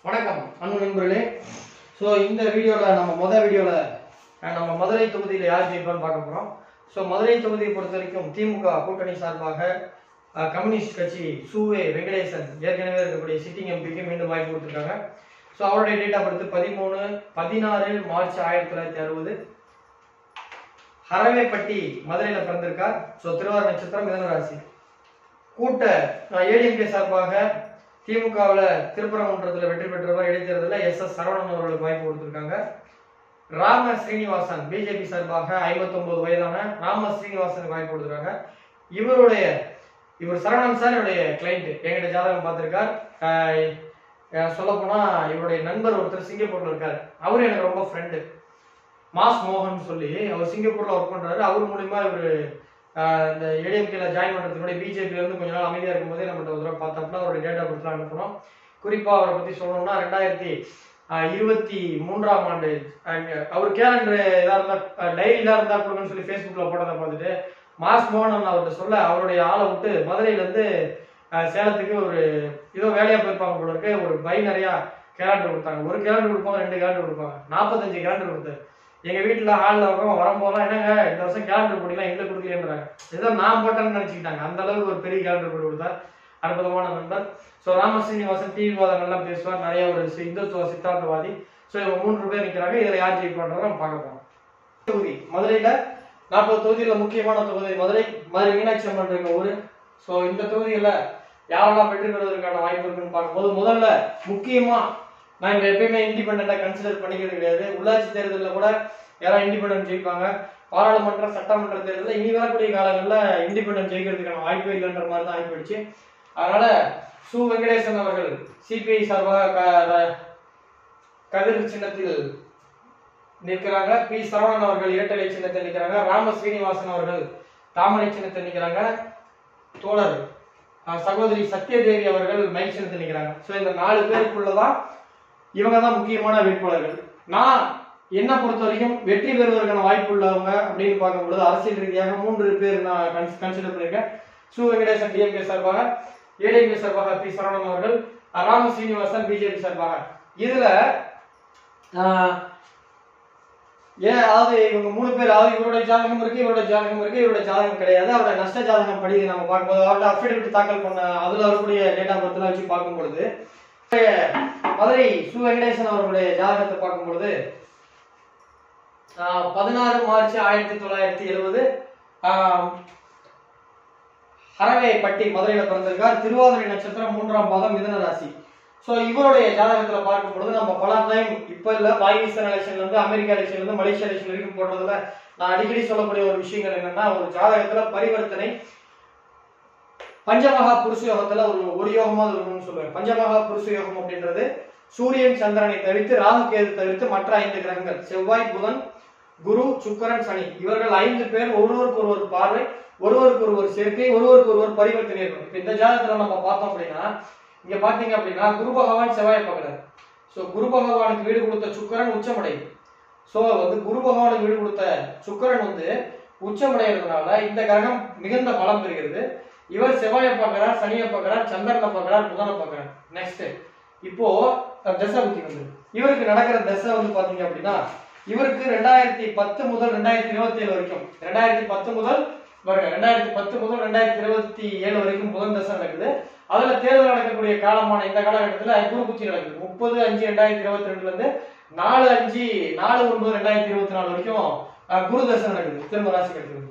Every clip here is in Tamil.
வணக்கம் அன்பு நண்பர்களே. ஸோ இந்த வீடியோவில் நம்ம மதுரை தொகுதியில் யார் ஜெயிப்பான்னு பார்க்க போகிறோம். ஸோ மதுரை தொகுதியை பொறுத்த வரைக்கும் திமுக கூட்டணி சார்பாக கம்யூனிஸ்ட் கட்சி சூவே வெங்கடேசன் ஏற்கனவே இருக்கக்கூடிய சிட்டிங் எம்பிக்கு மீண்டும் வாய்ப்பு கொடுத்துருக்காங்க. ஸோ அவருடைய டேட் ஆஃப் பர்த் 16 மார்ச் 1960. ஹரவேப்பட்டி மதுரையில் பிறந்திருக்கார். ஸோ திருவாரூர் நட்சத்திரம், மிதுன ராசி. கூட்ட ஏடிஎம்கே சார்பாக திமுகவில் திருப்பரங்குன்றத்தில் வெற்றி பெற்றவர் இடைத்தேர்தலில் எஸ் சரவணன் அவர்களுக்கு வாய்ப்பு கொடுத்திருக்காங்க. ராம ஸ்ரீனிவாசன் பிஜேபி சார்பாக 59 வயதான ராம ஸ்ரீனிவாசனுக்கு வாய்ப்பு கொடுத்துருக்காங்க. இவர் சரவணன் சார் என்னுடைய கிளைண்ட், என்கிட்ட ஜாதகம் பார்த்திருக்கார். சொல்ல போனா இவருடைய நண்பர் ஒருத்தர் சிங்கப்பூர்ல இருக்காரு. அவரு எனக்கு ரொம்ப ஃப்ரெண்டு, மாஸ் மோகன் சொல்லி. அவர் சிங்கப்பூர்ல ஒர்க் பண்றாரு. அவர் மூலியமா இவர் இந்த ஏடிஎம்கேல ஜாயின் பண்றதுக்கு முன்னாடி பிஜேபியில இருந்து கொஞ்ச நாள் அமைதியா இருக்கும்போதே நம்மகிட்ட ஒரு தடவை பார்த்தப்பல அவருடைய டேட்டா பர்த்லாம் அனுப்பணும். குறிப்பா அவரை பத்தி சொல்லணும்னா 2023ஆம் ஆண்டு அவர் கேலண்டர் இதா இருந்தா டைரி இதா இருந்தா கொடுங்கன்னு சொல்லி ஃபேஸ்புக்ல போட்டதை பார்த்துட்டு மாஸ் மோகன் அவர்கிட்ட சொல்ல அவருடைய ஆளை விட்டு மதுரையில இருந்து சேலத்துக்கு ஒரு ஏதோ வேலையா போயிருப்பாங்க போல இருக்கு. ஒரு பை நிறைய கேலண்டர் கொடுத்தாங்க. ஒரு கேலண்டர் கொடுப்பாங்க, 2 கேலண்டர் கொடுப்பாங்க. 45 கேலண்டர் கொடுத்தாரு. எங்க வீட்டுல ஹாலில் வரும்போதெல்லாம் என்னங்க இந்த வருஷம் கேலண்டர் போட்டிலாம் எங்களுக்கு கொடுக்கலன்றாங்க. ஏதோ நான் போட்டேன்னு நினைச்சுக்கிட்டாங்க. அந்த அளவுக்கு ஒரு பெரிய கேலண்டர் போட்டு கொடுத்தார். அற்புதமான நண்பர். ஸோ ராமஸ்ரீனிவாசன் டிவி வாதங்கள்லாம் பேசுவார். நிறைய ஒரு இந்துத்துவ சித்தாந்தவாதி. ஸோ இவங்க 3 பேர் நிற்கிறாங்க. இதில் யார் ஜெயிப்பான்றதை நம்ம பார்க்க போறோம். தொகுதி மதுரையில 40 தொகுதியில் முக்கியமான தொகுதி மதுரை மீனாட்சி அம்மன் இருக்க ஊரு. ஸோ இந்த தொகுதியில யாரெல்லாம் வெற்றி பெறுவதற்கான வாய்ப்பு இருக்குன்னு பார்க்கும்போது முதல்ல முக்கியமா நாங்கள் எப்பயுமே இண்டிபெண்டா கன்சிடர் பண்ணிக்கிறது கிடையாது. உள்ளாட்சி தேர்தலில் கூட யாராவது இண்டிபெண்டன்ட் ஜெயிப்பாங்க. பாராளுமன்ற சட்டமன்ற தேர்தலில் இனி வரக்கூடிய காலங்களில் இண்டிபெண்டன்ட் ஜெயிக்கிறதுக்கான வாய்ப்பே இல்லைன்ற மாதிரி தான் ஆகிப்போயிடுச்சு. அதனால சு வெங்கடேசன் அவர்கள் சிபிஐ சார்பாக கதிர் சின்னத்தில் நிற்கிறாங்க. பி சரவணன் அவர்கள் இரட்டை சின்னத்தில் நிற்கிறாங்க. ராம ஸ்ரீனிவாசன் அவர்கள் தாமரை சின்னத்தில் நிற்கிறாங்க. தோழர் சகோதரி சத்யதேவி அவர்கள் மைக் சின்னத்தில் நிற்கிறாங்க. ஸோ இந்த 4 பேருக்குள்ளதான் இவங்க தான் முக்கியமான வேட்பாளர்கள். நான் என்ன பொறுத்த வரைக்கும் வெற்றி பெறுவதற்கான வாய்ப்பு உள்ளவங்க அப்படின்னு பார்க்கும்பொழுது அரசியல் ரீதியாக 3 பேர் நான் கன்சிடர் பண்ணியிருக்கேன். சு வெங்கடேசன் டிஎம்கே சார்பாக, ஏடிஎம்கே சார்பாக பி சரவணன் அவர்கள், ராம சீனிவாசன் பிஜேபி சார்பாக. இதுல அதாவது இவங்க 3 பேர், அதாவது இவருடைய ஜாதகம் இருக்கு, இவருடைய ஜாதகம் இருக்கு, இவருடைய ஜாதகம் கிடையாது. அவருடைய நஷ்ட ஜாதகம் படி நம்ம பார்க்கும்போது அவருடைய அஃபிடவிட் தாக்கல் பண்ண அதுல வரக்கூடிய டேட் ஆஃப் பர்த்லாம் வச்சு பார்க்கும் பொழுது மதுரை சு வெங்கடேசன் அவர்களுடைய ஜாதகத்தை பார்க்கும் பொழுது 16 மார்ச் 1970 ஹரவேப்பட்டி மதுரையில பிறந்திருக்கார். திருவாதிரை நட்சத்திரம், 3ஆம் பாதம், மிதுன ராசி. சோ இவருடைய ஜாதகத்துல பார்க்கும் பொழுது நம்ம பல டைம் இப்ப இல்ல பாகிஸ்தான் எலெக்ஷன்ல இருந்து அமெரிக்கா எலெக்ஷன்ல இருந்து மலேசியா எலெக்ஷன் வரைக்கும் போடுறதுல நான் அடிக்கடி சொல்லக்கூடிய ஒரு விஷயங்கள் என்னன்னா, ஒரு ஜாதகத்துல பரிவர்த்தனை பஞ்சமகா புருஷ யோகத்துல ஒரு யோகமா இருக்கணும்னு சொல்லுவேன். பஞ்சமகா புருஷ யோகம் அப்படின்றது சூரியன் சந்திரனை தவிர்த்து ராகு கேது தவிர்த்து மற்ற 5 கிரகங்கள் செவ்வாய் புதன் குரு சுக்கிரன் சனி இவர்கள் 5 பேர் ஒருவருக்கு ஒருவர் பார்வை, ஒருவருக்கு ஒருவர் சேர்க்கை, ஒருவருக்கு ஒருவர் பரிவர்த்தனை இருக்கும். இப்ப இந்த ஜாதகத்துல நம்ம பார்த்தோம் அப்படின்னா இங்க பாத்தீங்க அப்படின்னா குரு பகவான் செவ்வாயை பார்க்கிறார். சோ குரு பகவானுக்கு வீடு கொடுத்த சுக்கிரன் உச்சமடையுது. சோ குரு பகவானுக்கு வீடு கொடுத்த சுக்கிரன் உச்சமடைகிறதுனால இந்த கிரகம் மிகுந்த பலம் பெறுகிறது. இவர் செவ்வாயை பார்க்கிறார், சனியை பார்க்கிறார், சந்திரனை பார்க்கிறார், புதனை பார்க்கிறார். நெக்ஸ்ட் இப்போ தசை புத்தி இவருக்கு நடக்கிற தசை பாத்தீங்க அப்படின்னா இவருக்கு 2010 முதல் 2027 வரைக்கும் 2010 முதல் 2027 வரைக்கும் புதன் தசை நடக்குது. அதுல தேர்தல் நடக்கக்கூடிய காலமான இந்த காலகட்டத்துல குரு புத்தி நடக்குது. 30/5/2022 இருந்து 4/9/2024 வரைக்கும் குரு தசை நடக்குது. திரும்ப ராசி கட்டுறது.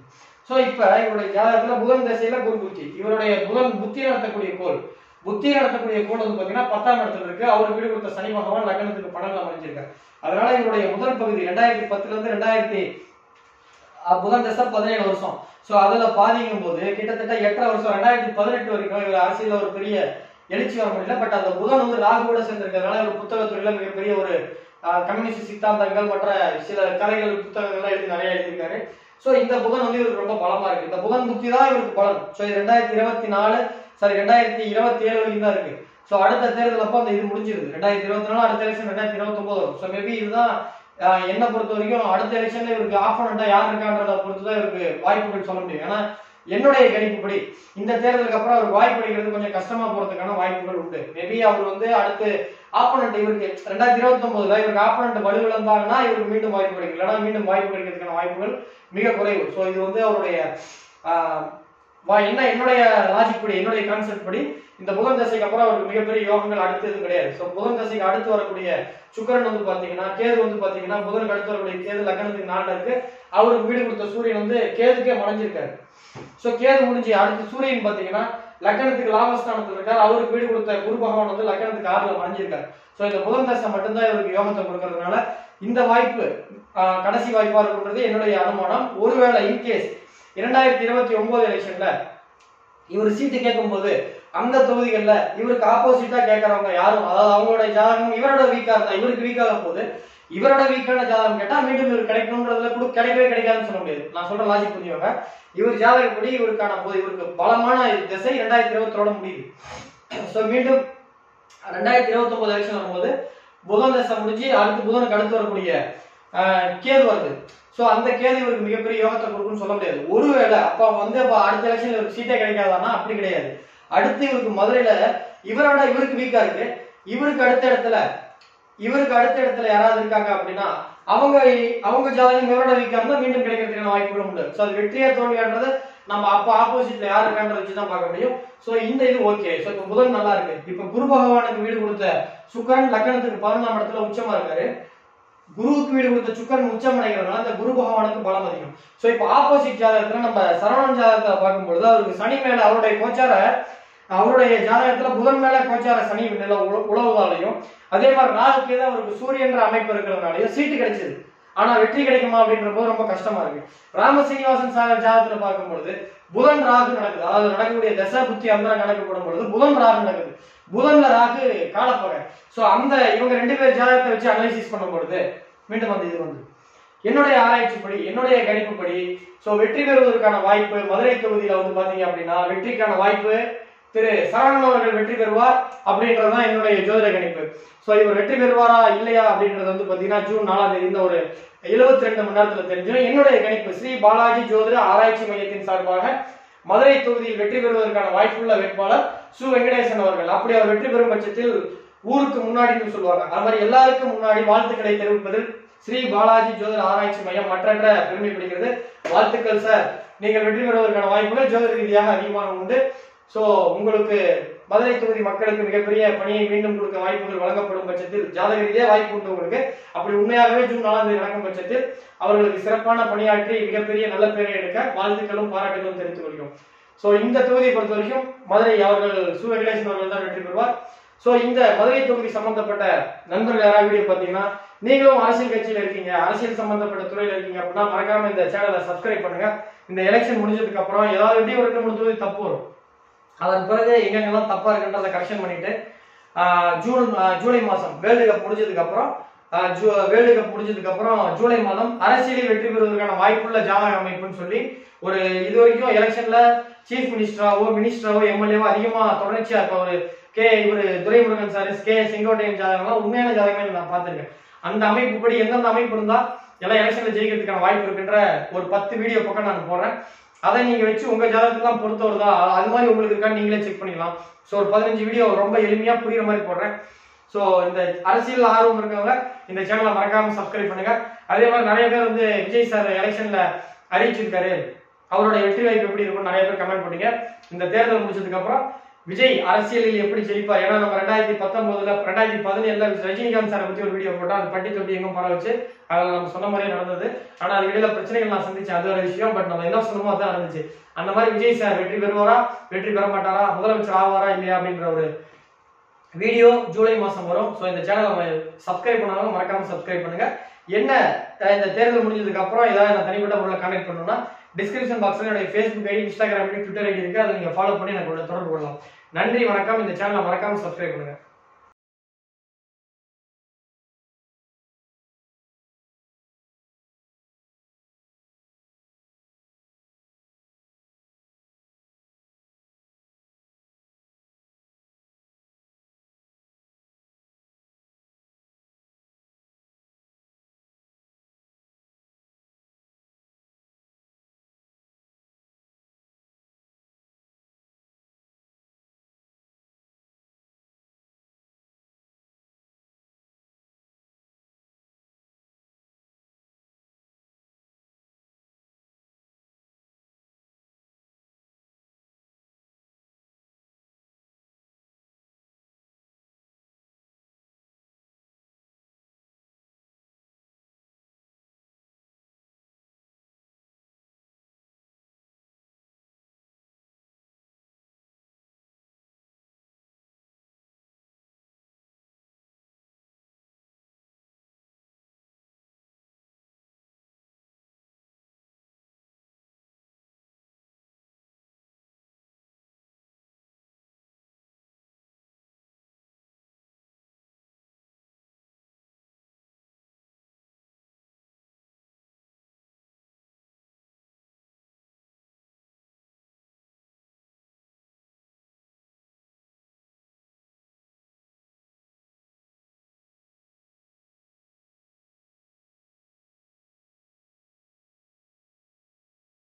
சோ இப்ப இவருடைய ஜாதகத்துல புதன் தசையில குரு புத்தி, இவருடைய புதன் புத்தி நடத்தக்கூடிய கோள் பாத்தீங்கன்னா 10ஆம் இடத்துல இருக்கு. அவர் வீடு கொடுத்த சனி பகவான் லக்னத்துக்கு 12 அமைஞ்சிருக்காரு. அதனால இவருடைய முதல் பகுதி 2010 இருந்து 2000 புதன் தசை 17 வருஷம். சோ அதுல பாதிக்கும் போது கிட்டத்தட்ட 8 வருஷம் 2018 வரைக்கும் இவர் அரசியல ஒரு பெரிய எழுச்சி வர முடியல. பட் அந்த புதன் ராகுவோட சேர்ந்திருக்கிறதுனால ஒரு புத்தகத்துறையில மிகப்பெரிய ஒரு கம்யூனிஸ்ட் சித்தாந்தங்கள் மற்ற சில கதைகள் புத்தகங்கள்லாம் நிறைய எழுதியிருக்காரு. சோ இந்த புதன் இவருக்கு ரொம்ப பலமா இருக்கு. இந்த புதன் புத்தி தான் இவருக்கு பலன். சோ 2027 வரைக்கும் தான் இருக்கு. சோ அடுத்த தேர்தல் அப்ப அந்த இது முடிஞ்சிருது. 2024 அடுத்த எலெக்ஷன் 2029 வரும். சோ மேபி இதுதான் என்ன பொறுத்த வரைக்கும் அடுத்த எலெக்ஷன்ல இவருக்கு ஆப்போனண்டா யார் இருக்கான்றத பொறுத்துதான் இவருக்கு வாய்ப்புகள் சொல்ல முடியும். ஏன்னா என்னுடைய கணிப்புப்படி இந்த தேர்தலுக்கு அப்புறம் அவர் வாய்ப்பு அளிக்கிறது கொஞ்சம் கஷ்டமா போறதுக்கான வாய்ப்புகள் உண்டு. மேபி அவர் அடுத்து ஆப்போனன்ட் இவருக்கு 2029 இவருக்கு ஆப்போனன்ட் வலுவிழந்தாங்கன்னா இவருக்கு மீண்டும் வாய்ப்பு கிடைக்கும், இல்லைன்னா மீண்டும் வாய்ப்பு கிடைக்கிறதுக்கான வாய்ப்புகள் மிக குறைவு. ஸோ இது வந்து அவருடைய என்னுடைய லாஜிக் படி, என்னுடைய கான்செப்ட் படி இந்த புதன் தசைக்கு அப்புறம் அவருக்கு மிகப்பெரிய யோகங்கள் அடுத்து எதுவும் கிடையாது. ஸோ புதன் தசைக்கு அடுத்து வரக்கூடிய சுக்கிரன் வந்து பாத்தீங்கன்னா, கேது வந்து பாத்தீங்கன்னா புதனுக்கு அடுத்து வரக்கூடிய கேது லக்னத்துக்கு 4 இருக்கு. அவருக்கு வீடு கொடுத்த சூரியன் வந்து கேதுக்கே மறைஞ்சிருக்காரு. ஸோ கேது முடிஞ்சு அடுத்து சூரியன் பாத்தீங்கன்னா லக்னத்துக்கு லாபஸ்தானத்தில் இருக்காரு. அவருக்கு வீடு கொடுத்த குரு பகவான் வந்து லக்னத்துக்கு 6ல மறைஞ்சிருக்காரு. ஸோ இந்த புதன் தசை மட்டும்தான் இவருக்கு யோகத்தை கொடுக்கறதுனால இந்த வாய்ப்பு கடைசி வாய்ப்பா இருக்குன்றது என்னுடைய அனுமானம். ஒருவேளை இன்கேஸ் 2029 எலெக்ஷன்ல இவர் சீட்டு கேட்கும் போது அந்த தொகுதிகள்ல இவருக்கு ஆப்போசிட்டா கேட்கறவங்க யாரும், அதாவது அவங்களுடைய ஜாதகம் இவரோட வீக்கா இருந்தா இவருக்கு வீக்காக போது, இவரோட வீக்கான ஜாதகம் கேட்டா மீண்டும் இவர் கிடைக்கணும்ன்றதுல கிடைக்கவே கிடைக்காதுன்னு சொல்ல முடியாது. நான் சொல்ற லாஜிக் புரிஞ்சவங்க, இவர் ஜாதகப்படி இவருக்கான போது இவருக்கு பலமான திசை 2020 முடியுது. ஸோ மீண்டும் 2029 எலெக்ஷன் வரும்போது புதன் தசை முடிஞ்சு அடுத்து புதனுக்கு அடுத்து வரக்கூடிய கேது வருது. ஸோ அந்த கேது இவருக்கு மிகப்பெரிய யோகத்தை கொடுக்குன்னு சொல்ல முடியாது. ஒருவேளை அப்ப வந்து அடுத்த எலெக்ஷன் இவருக்கு சீட்டே கிடைக்காதானா? அப்படி கிடையாது. அடுத்து இவருக்கு மதுரையில இவருக்கு வீக்கா இருக்கு. இவருக்கு அடுத்த இடத்துல யாராவது இருக்காங்க அப்படின்னா அவங்க ஜாதகம் இவரோட வீக்கா இருந்தா மீண்டும் கிடைக்கிறதுக்கான வாய்ப்புகளும் உண்டு. ஸோ அது வெற்றியா தோல்வியான்றது நம்ம அப்ப ஆப்போசிட்ல யாரு இருக்கான்றத வச்சுதான் பார்க்க முடியும். ஸோ இந்த இது ஓகே. ஸோ இப்ப புதன் நல்லா இருக்கு. இப்ப குரு பகவானுக்கு வீடு கொடுத்த சுக்கிரன் லக்னத்துக்கு 11ஆம் இடத்துல உச்சமா இருக்காரு. குருவுக்கு வீடு கொடுத்த சுக்கிரன் உச்சம் அடைகிறதுனால அந்த குரு பகவானுக்கு பலம் அதிகம். ஸோ இப்போ ஆப்போசிட் ஜாதகத்துல நம்ம சரவணன் ஜாதகத்தை பார்க்கும்பொழுது அவருக்கு சனி மேல அவருடைய ஜாதகத்துல புதன் மேல கோச்சார சனி நில உழவுதாலையும், அதே மாதிரி ராகுக்கு தான் அவருக்கு சூரியன்ற அமைப்பு இருக்கிறதுனாலயும் சீட்டு கிடைச்சது. ஆனா வெற்றி கிடைக்குமா அப்படின்ற போது ரொம்ப கஷ்டமா இருக்கு. ராமசீனிவாசன் ஜாதகத்துல பார்க்கும்பொழுது புதன் ராகு நடக்குது. அதாவது நடக்கக்கூடிய தசை புத்தி அந்தரம் கணக்கப்படும் பொழுது புதன் ராகு நடக்குது. புதன்ல ராகு காலப்பகை. சோ அந்த இவங்க 2 பேர் ஜாதகத்தை வச்சு அனலைசிஸ் பண்ணும் பொழுது மீண்டும் வந்து இது வந்து என்னுடைய ஆராய்ச்சிப்படி, என்னுடைய கணிப்புப்படி சோ வெற்றி பெறுவதற்கான வாய்ப்பு மதுரை தொகுதியில வந்து பாத்தீங்க அப்படின்னா வெற்றிக்கான வாய்ப்பு திரு சரவணன் அவர்கள் வெற்றி பெறுவார் அப்படின்றதுதான் என்னுடைய ஜோதிட கணிப்பு. சோ இவர் வெற்றி பெறுவாரா இல்லையா அப்படின்றது வந்து பாத்தீங்கன்னா ஜூன் 4ஆம் தேதி இந்த ஒரு 72 மணி நேரத்துல தெரிஞ்சிடும். என்னுடைய கணிப்பு ஸ்ரீ பாலாஜி ஜோதிட ஆராய்ச்சி மையத்தின் சார்பாக மதுரை தொகுதியில் வெற்றி பெறுவதற்கான வாய்ப்புள்ள வேட்பாளர் சு வெங்கடேசன் அவர்கள். அப்படி அவர் வெற்றி பெறும் பட்சத்தில் ஊருக்கு முன்னாடின்னு சொல்லுவாங்க, அது மாதிரி எல்லாருக்கும் முன்னாடி வாழ்த்துக்களை தெரிவிப்பதில் ஸ்ரீ பாலாஜி ஜோதிட ஆராய்ச்சி மையம் மற்றற்ற பெருமைப்படுகிறது. வாழ்த்துக்கள் சார், நீங்கள் வெற்றி பெறுவதற்கான வாய்ப்புகள் ஜோதிட ரீதியாக அதிகமாக உண்டு. சோ உங்களுக்கு மதுரை தொகுதி மக்களுக்கு மிகப்பெரிய பணியை மீண்டும் கொடுக்க வாய்ப்புகள் வழங்கப்படும் பட்சத்தில் ஜாதக ரீதியா வாய்ப்பு உண்டு உங்களுக்கு. அப்படி உண்மையாகவே ஜூன் 4ஆம் தேதி நடக்கும் பட்சத்தில் அவர்களுக்கு சிறப்பான பணியாற்றி மிகப்பெரிய நல்ல பெயரை எடுக்க வாழ்த்துக்களும் பாராட்டுகளும் தெரிவித்துக் கொள்கிறோம். சோ இந்த தொகுதியை பொறுத்த வரைக்கும் மதுரை அவர்கள் சு வெங்கடேசன் அவர்கள் தான் வெற்றி பெறுவார். சோ இந்த மதுரை தொகுதி சம்பந்தப்பட்ட நண்பர்கள் யாராவது வீடியோ பாத்தீங்கன்னா, நீங்களும் அரசியல் கட்சியில இருக்கீங்க, அரசியல் சம்பந்தப்பட்ட துறையில இருக்கீங்க அப்படின்னா மறக்காம இந்த சேனலை சப்ஸ்கிரைப் பண்ணுங்க. இந்த எலெக்ஷன் முடிஞ்சதுக்கு அப்புறம் ஏதாவது எப்படி ஒரு 2-3 தொகுதி தப்பு வரும், அதன் பிறகு எங்கெங்கெல்லாம் தப்பா இருக்குன்றதை கரெக்ஷன் பண்ணிட்டு ஜூலை மாசம் வேர்ல்டு கப் முடிஞ்சதுக்கு அப்புறம் ஜூலை மாதம் அரசியலில் வெற்றி பெறுவதற்கான வாய்ப்புள்ள ஜாதக அமைப்புன்னு சொல்லி ஒரு இது வரைக்கும் எலெக்ஷன்ல சீஃப் மினிஸ்டராவோ எம்எல்ஏவோ அதிகமா தொடர்ச்சியா இருப்ப இவரு துரைமுருகன் சார், கே செங்கோட்டையன் ஜாதகம்லாம் உண்மையான ஜாதகமே நான் பார்த்திருக்கேன். அந்த அமைப்புப்படி எந்தெந்த அமைப்பு இருந்தா எல்லாம் எலெக்ஷன்ல ஜெயிக்கிறதுக்கான வாய்ப்பு இருக்குன்ற ஒரு 10 வீடியோ பக்கம் நான் போடுறேன். அதை நீங்க வச்சு உங்க ஜாதகத்துலாம் பொறுத்தவருதா அது மாதிரி உங்களுக்கு இருக்கான்னு நீங்களே செக் பண்ணிக்கலாம். ஸோ ஒரு 15 வீடியோ ரொம்ப எளிமையா புரியுற மாதிரி போடுறேன். ஸோ இந்த அரசியல் ஆர்வம் இருக்கவங்க இந்த சேனலை மறக்காம சப்ஸ்கிரைப் பண்ணுங்க. அதே மாதிரி நிறைய பேர் வந்து விஜய் சார் எலெக்ஷன்ல அறிவிச்சிருக்காரு, அவருடைய வெற்றி வாய்ப்பு எப்படி இருக்கும்னு நிறைய பேர் கமெண்ட் பண்ணீங்க. இந்த தேர்தல் முடிச்சதுக்கு அப்புறம் விஜய் அரசியலில் எப்படி ஜெயிப்பார், ஏன்னா நம்ம 2017 ரஜினிகாந்த் சாரை பத்தி ஒரு வீடியோ போட்டோம், அது பட்டி தொட்டி எங்கும் பரவ வச்சு அதில் நம்ம சொன்ன மாதிரியே நடந்தது. ஆனா அது இடையில பிரச்சனைகள் நான் சந்திச்சேன், அது ஒரு விஷயம். பட் நம்ம என்ன சொன்னமோ அதான் நடந்துச்சு. அந்த மாதிரி விஜய் சார் வெற்றி பெறுவாரா, வெற்றி பெற மாட்டாரா, முதலமைச்சர் ஆவாரா இல்லையா அப்படின்ற ஒரு வீடியோ ஜூலை மாசம் வரும். ஸோ இந்த சேனலை சப்ஸ்கிரைப் பண்ணாலும் மறக்காம சப்ஸ்கிரைப் பண்ணுங்க. என்ன இந்த தேர்தல் முடிஞ்சதுக்கு அப்புறம் ஏதாவது நான் தனிப்பட்ட முறையில் கான்டாக்ட் பண்ணணும்னா டிஸ்கிரிப்ஷன் பாக்ஸ்ல என்னுடைய Facebook ID, Instagram ID, Twitter ID இருக்கு, அதை நீங்க ஃபாலோ பண்ணி எனக்கு தொடர்பு கொள்ளலாம். நன்றி, வணக்கம். இந்த சேனலை மறக்காம சப்ஸ்கிரைப் பண்ணுங்க.